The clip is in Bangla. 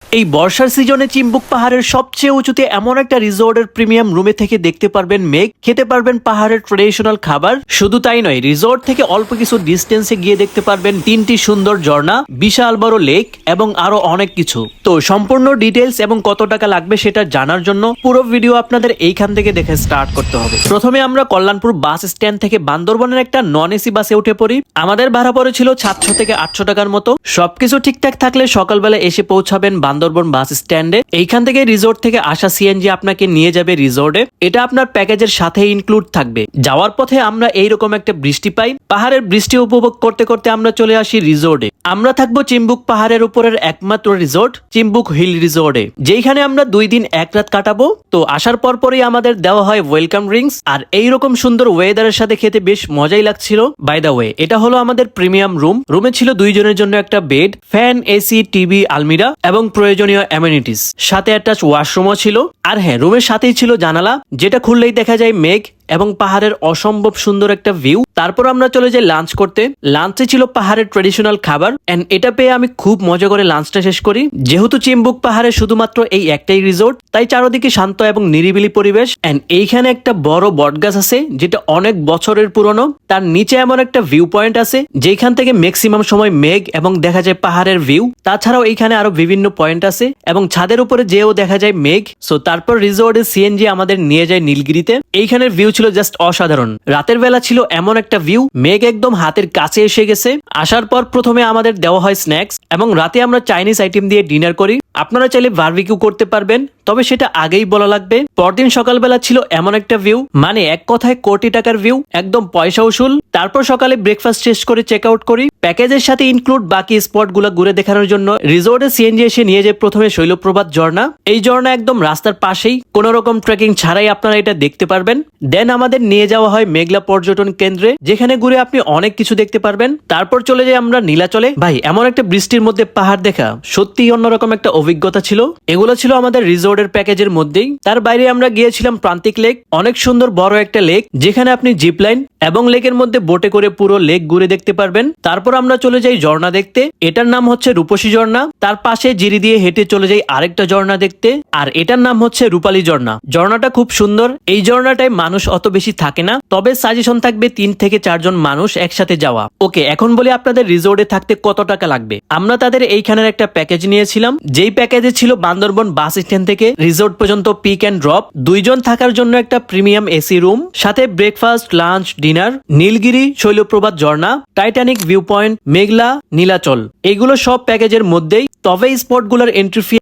এই বর্ষার সিজনে চিম্বুক পাহাড়ের সবচেয়ে উঁচুতে এমন একটা রিসোর্টের প্রিমিয়াম রুমে থেকে দেখতে পারবেন মেঘ, খেতে পারবেন পাহাড়ের ট্রেডিশনাল খাবার। শুধু তাই নয়, রিসোর্ট থেকে অল্প কিছু ডিস্টেন্সে গিয়ে দেখতে পারবেন 3টি সুন্দর ঝর্ণা, বিশাল বড় লেক এবং আরো অনেক কিছু। তো সম্পূর্ণ ডিটেলস এবং কত টাকা লাগবে সেটা জানার জন্য পুরো ভিডিও আপনাদের এইখান থেকে দেখে স্টার্ট করতে হবে। প্রথমে আমরা কল্যাণপুর বাস স্ট্যান্ড থেকে বান্দরবনের একটা নন এসি বাসে উঠে পড়ি। আমাদের ভাড়া পড়েছিল 700 থেকে 800 টাকার মতো। সবকিছু ঠিকঠাক থাকলে সকালবেলা এসে পৌঁছাবেন বান্দরবন বাস স্ট্যান্ডে। এইখান থেকে রিসোর্ট থেকে আসা সিএনজি আপনাকে নিয়ে যাবে রিসোর্টে। এটা আপনার প্যাকেজের সাথে ইনক্লুড থাকবে। যাওয়ার পথে আমরা এইরকম একটা বৃষ্টি পাই। পাহাড়ের বৃষ্টি উপভোগ করতে করতে আমরা চলে আসি রিসোর্টে। আমরা থাকবো চিম্বুক পাহাড়ের উপরের একমাত্র রিসোর্ট চিম্বুক হিল রিসোর্টে, যেখানে আমরা 2 দিন 1 রাত কাটাবো। তো আসার পরই আমাদের দেওয়া হয় ওয়েলকাম ড্রিঙ্কস, আর এইরকম সুন্দর ওয়েদারের সাথে খেতে বেশ মজাই লাগছিল। বাই দা ওয়ে, এটা হলো আমাদের প্রিমিয়াম রুম। রুমে ছিল 2 জনের জন্য একটা বেড, ফ্যান, এসি, টিভি, আলমিরা এবং প্রয়োজনীয় অ্যামেনিটিস, সাথে অ্যাটাচ ওয়াশরুমও ছিল। আর হ্যাঁ, রুমের সাথেই ছিল জানালা, যেটা খুললেই দেখা যায় মেঘ এবং পাহাড়ের অসম্ভব সুন্দর একটা ভিউ। তারপর আমরা চলে যাই লাঞ্চ করতে। লাঞ্চে ছিল পাহাড়ের ট্রেডিশনাল খাবার, এন্ড এটা পেয়ে আমি খুব মজা করে লাঞ্চটা শেষ করি। যেহেতু চিম্বুক পাহাড়ে শুধুমাত্র এই একটাই রিসোর্ট, তাই চারদিকে শান্ত এবং নিরিবিলি পরিবেশ। এন্ড এইখানে একটা বড় বটগাছ আছে, যেটা অনেক বছরের পুরনো। তার নিচে এমন একটা ভিউ পয়েন্ট আছে, যেখান থেকে ম্যাক্সিমাম সময় মেঘ এবং দেখা যায় পাহাড়ের ভিউ। তাছাড়াও এইখানে আরো বিভিন্ন পয়েন্ট আছে এবং ছাদের উপরে যেও দেখা যায় মেঘ। সো তারপর রিসোর্টের সিএনজি আমাদের নিয়ে যায় নীলগিরিতে। এইখানের ভিউ ছিল জাস্ট অসাধারণ। রাতের বেলা ছিল এমন একটা ভিউ, মেঘ একদম হাতের কাছে এসে গেছে। আসার পর প্রথমে আমাদের দেওয়া হয় স্ন্যাক্স এবং রাতে আমরা চাইনিজ আইটেম দিয়ে ডিনার করি। আপনারা চাইলে বারবিকিউ করতে পারবেন, তবে সেটা আগেই বলা লাগবে। পরদিন সকালবেলা ছিল এমন একটা ভিউ, মানে এক কথায় কোটি টাকার ভিউ, একদম পয়সা উসুল। তারপর সকালে ব্রেকফাস্ট শেষ করে চেক আউট করি। প্যাকেজের সাথে ইনক্লুড বাকি স্পট গুলো ঘুরে দেখানোর জন্য রিসোর্টে সিএনজি এসে নিয়ে যায় প্রথমে শৈলপ্রপাত ঝর্ণা। এই ঝর্ণা একদম রাস্তার পাশেই, কোন রকম ট্রেকিং ছাড়াই আপনারা এটা দেখতে পারবেন। দেন আমাদের নিয়ে যাওয়া হয় মেঘলা পর্যটন কেন্দ্রে, যেখানে ঘুরে আপনি অনেক কিছু দেখতে পারবেন। তারপর চলে যাই আমরা নীলাচলে। ভাই, এমন একটা বৃষ্টির মধ্যে পাহাড় দেখা সত্যিই অন্যরকম একটা অভিজ্ঞতা ছিল। এগুলো ছিল আমাদের রিসোর্টের প্যাকেজের মধ্যেই। তার বাইরে আমরা গিয়েছিলাম প্রান্তিক লেক, অনেক সুন্দর বড় একটা লেক, যেখানে আপনি জিপলাইন এবং লেকের মধ্যে বোটে করে পুরো লেক ঘুরে দেখতে পারবেন। তারপর আমরা চলে যাই ঝর্ণা দেখতে। এটার নাম হচ্ছে রূপসী ঝর্ণা। তার পাশে জিরি দিয়ে হেঁটে চলে যাই আরেকটা ঝর্ণা দেখতে, আর এটার নাম হচ্ছে রূপালী ঝর্ণা। ঝর্ণাটা খুব সুন্দর। এই ঝর্ণাটায় মানুষ অত বেশি থাকে না, তবে সাজেশন থাকবে 3 থেকে 4 জন মানুষ একসাথে যাওয়া। ওকে, এখন বলি আপনাদের রিসোর্টে থাকতে কত টাকা লাগবে। আমরা তাদের এইখানের একটা প্যাকেজ নিয়েছিলাম, যেই প্যাকেজে ছিল বান্দরবন বাস স্ট্যান্ড থেকে রিসোর্ট পর্যন্ত পিক এন্ড ড্রপ, 2 জন থাকার জন্য একটা প্রিমিয়াম এসি রুম, সাথে breakfast, lunch, dinner, Nilgiri, Shoilopropat ঝর্ণা, Titanic view point, Meghla, Nilachal, এগুলো সব প্যাকেজের মধ্যেই। তবে স্পটগুলোর এন্ট্রি ফি